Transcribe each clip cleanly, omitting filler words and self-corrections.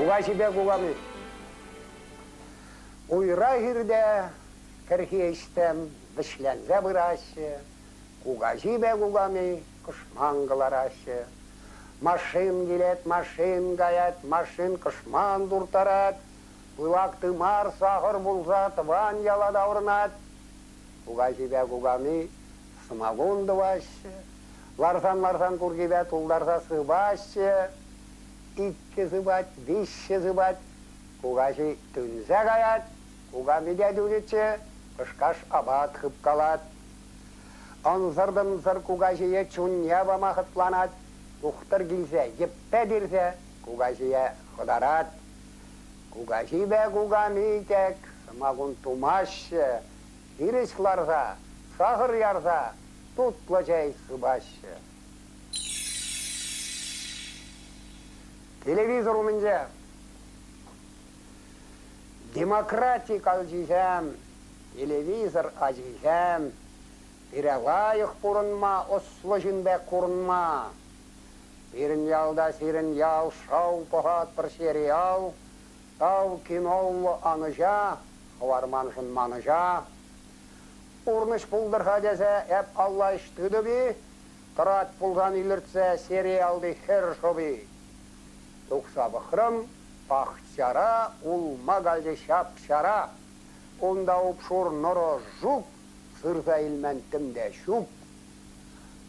Кугасибе кугами. Уйра хирде керхиестем вишлензе быраще. Кугасибе кугами кышман кылараще. Машин келет, машин гаят, машин кышман дуртарат. Пылак тымар сахар булза, тыван ялада урнат. Кугасибе кугами самогон дываще. Ларсан кургибе тулдарса сыбаще. Икки зыбать, вище зыбать. Кугаси түнзе гаят, кугами де дүнетче, кышкаш абат хып калат. Анзырдым-зыр кугасие чунне бамахытланат. Ухтыр келсе, еппе дирсе, кугасие хыдарат. Кугасибе кугами тек, самагун тумаще. Ирис ларса, сахар ярса, тутлы чай сыбаще. Телевизор у меня. Демократик алжизем, телевизор ажизем. Ирелайық бұрынма, ослы жінбе құрынма. Бірін ялда сирін ял, шау пұхат бір сериал. Тау кинолы аныжа, хварманшын маныжа. Урныш пулдырға десе, әп алла іштіді бі. Тұрат пулзан үйліртсе, сериалды хер шоби. Тұқса бұқырым, бақчара, улма қалды шапшара. Онда ұпшур нұры жұп, сырза илментімде шуп.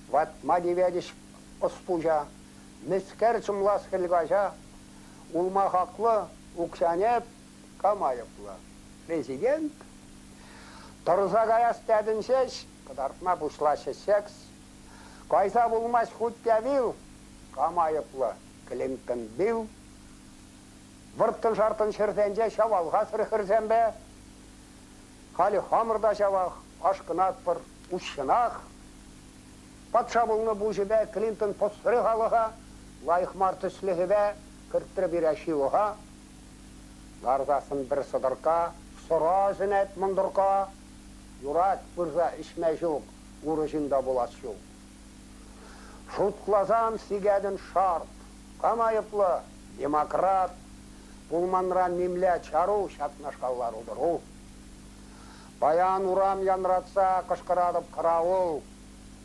Ватма деведіш ұспужа, міскер чымлас қылғажа. Улма хақлы, ұқшанеп, камайыплы. Президент, тұрза қаяс тәдіншеш, қыдартма бұшлашы секс. Қайса бұлмас құттявил, камайыплы. Клинтон бил, вұрттын жартын шырзенже шавалға сырқырзен бе, қали хамырда шавақ, ашқынат бір ұшшынақ. Патша бұлны бұл жібе Клинтон постыры қалыға, лайық марты слігі бе, кірттірі бір әшіліға. Ларзасын бір сыдырқа, сұра зінет мұндырқа, юрат бірза ішме жоқ, ұрышында болас жоқ. Шутқлазам сигәдін шарт, Камайыплы, демократ, пулманран мемле чару, шатнашқалар удыру. Баян урам янратса, қышқырадып қырауыл,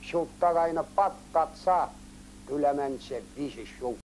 шылттағайны паттатса, түлеменше биші шул.